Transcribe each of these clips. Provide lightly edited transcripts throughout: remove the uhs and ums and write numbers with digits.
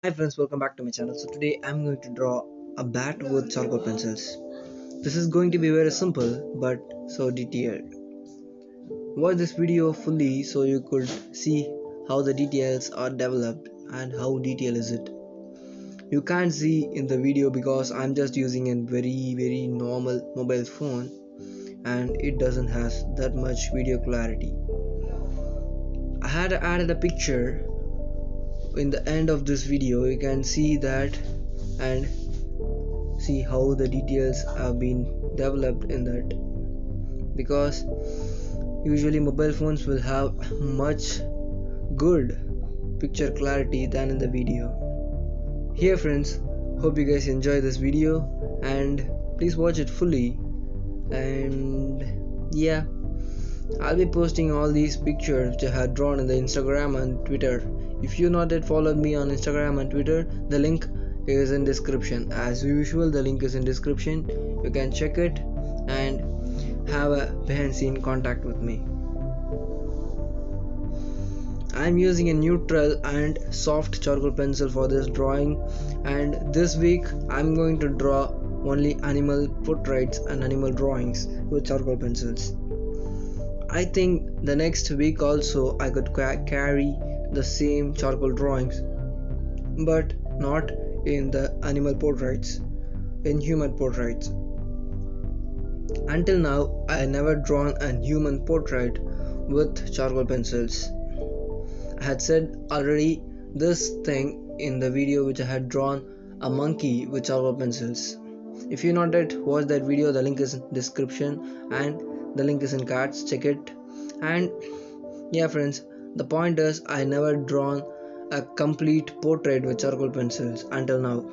Hi friends, welcome back to my channel. So today I'm going to draw a bat with charcoal pencils. This is going to be very simple but so detailed. Watch this video fully so you could see how the details are developed and how detailed is it. You can't see in the video because I'm just using a very normal mobile phone and it doesn't has that much video clarity. I had added a picture in the end of this video. You can see that and see how the details have been developed in that, because usually mobile phones will have much good picture clarity than in the video. Here friends, hope you guys enjoy this video and please watch it fully. And yeah, I'll be posting all these pictures which I had drawn in the Instagram and Twitter. If you not yet followed me on Instagram and Twitter, the link is in description. As usual, the link is in description. You can check it and have a behind scene contact with me. I'm using a neutral and soft charcoal pencil for this drawing, and this week I'm going to draw only animal portraits and animal drawings with charcoal pencils. I think the next week also I could carry the same charcoal drawings, but not in the animal portraits, in human portraits. Until now I never drawn a human portrait with charcoal pencils. I had said already this thing in the video which I had drawn a monkey with charcoal pencils. If you not yet watched that video, the link is in description and the link is in cards, check it. And yeah friends, the point is I never drawn a complete portrait with charcoal pencils until now,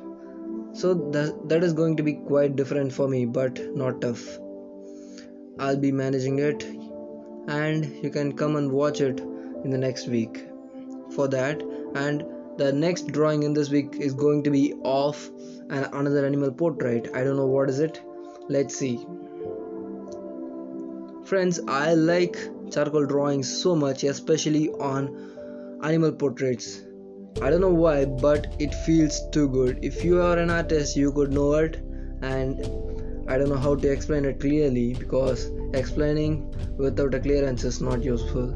so that is going to be quite different for me, but not tough. I'll be managing it and you can come and watch it in the next week for that. And the next drawing in this week is going to be of another animal portrait. I don't know what is it, let's see. Friends, I like charcoal drawings so much, especially on animal portraits. I don't know why, but it feels too good. If you are an artist, you could know it, and I don't know how to explain it clearly because explaining without a clearance is not useful.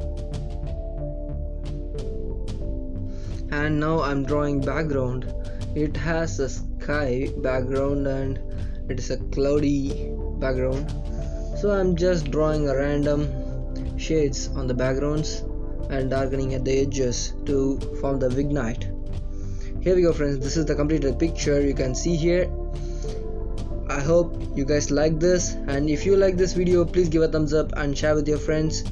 And now I'm drawing background. It has a sky background and it is a cloudy background. So I'm just drawing a random shades on the backgrounds and darkening at the edges to form the vignette. Here we go friends, this is the completed picture you can see here. I hope you guys like this, and if you like this video, please give a thumbs up and share with your friends.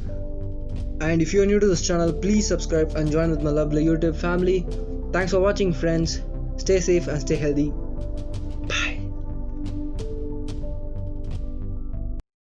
And if you are new to this channel, please subscribe and join with my lovely YouTube family. Thanks for watching friends. Stay safe and stay healthy.